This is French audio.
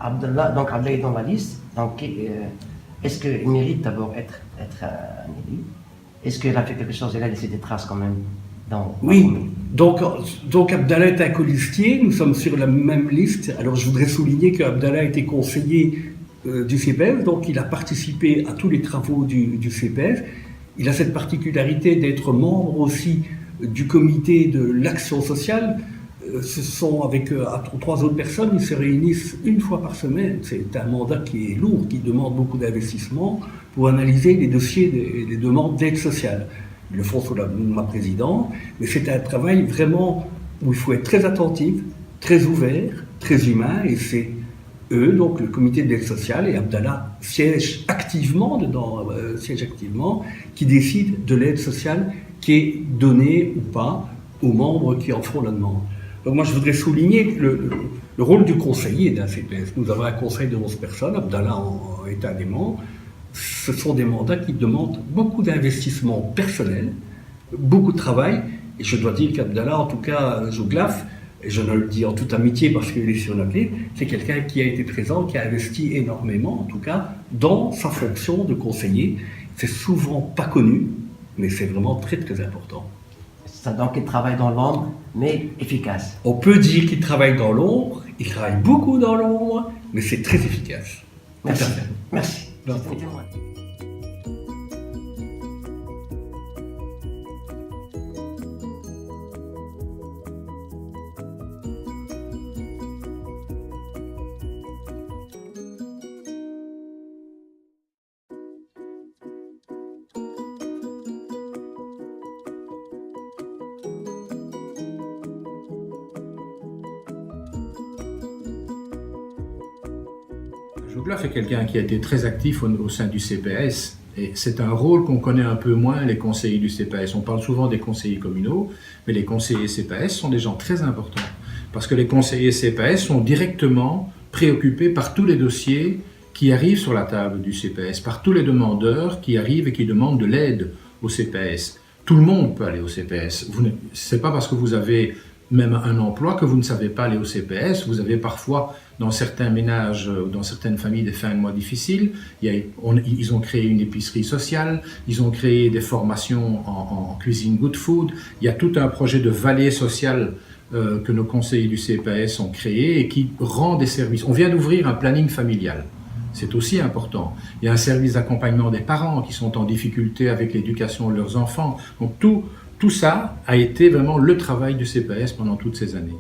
Abdallah, donc Abdallah est dans la liste. Donc, est-ce qu'il mérite d'abord être un élu? Est-ce qu'elle a fait quelque chose? Elle a laissé des traces quand même dans Oui, donc Abdallah est un colistier, nous sommes sur la même liste. Alors je voudrais souligner qu'Abdallah a été conseiller du CPS, donc il a participé à tous les travaux du CPS. Il a cette particularité d'être membre aussi du comité de l'action sociale. Ce sont avec 3 autres personnes, ils se réunissent une fois par semaine. C'est un mandat qui est lourd, qui demande beaucoup d'investissement pour analyser les dossiers des demandes d'aide sociale. Ils le font sous ma présidence, mais c'est un travail vraiment où il faut être très attentif, très ouvert, très humain, et c'est eux, donc le comité d'aide sociale, et Abdallah siège activement dedans, qui décide de l'aide sociale qui est donnée ou pas aux membres qui en font la demande. Donc moi je voudrais souligner le rôle du conseiller d'un CPS. Nous avons un conseil de 11 personnes, Abdallah est un des membres. Ce sont des mandats qui demandent beaucoup d'investissement personnel, beaucoup de travail, et je dois dire qu'Abdallah, en tout cas Jouglaf, et je ne le dis en toute amitié parce qu'il est sur notre liste, c'est quelqu'un qui a été présent, qui a investi énormément, en tout cas, dans sa fonction de conseiller. C'est souvent pas connu, mais c'est vraiment très très important. Donc il travaille dans l'ombre, mais efficace. On peut dire qu'il travaille dans l'ombre, il travaille beaucoup dans l'ombre, mais c'est très efficace. Merci. Merci. Non. Jouglaf est quelqu'un qui a été très actif au sein du CPS, et c'est un rôle qu'on connaît un peu moins, les conseillers du CPS. On parle souvent des conseillers communaux, mais les conseillers CPS sont des gens très importants, parce que les conseillers CPS sont directement préoccupés par tous les dossiers qui arrivent sur la table du CPS, par tous les demandeurs qui arrivent et qui demandent de l'aide au CPS. Tout le monde peut aller au CPS. Ce n'est pas parce que vous avez même un emploi que vous ne savez pas aller au CPS. Vous avez parfois, dans certains ménages, dans certaines familles, des fins de mois difficiles. Ils ont créé une épicerie sociale, ils ont créé des formations en cuisine good food. Il y a tout un projet de vallée sociale que nos conseillers du CPS ont créé et qui rend des services. On vient d'ouvrir un planning familial. C'est aussi important. Il y a un service d'accompagnement des parents qui sont en difficulté avec l'éducation de leurs enfants. Donc tout ça a été vraiment le travail du CPS pendant toutes ces années.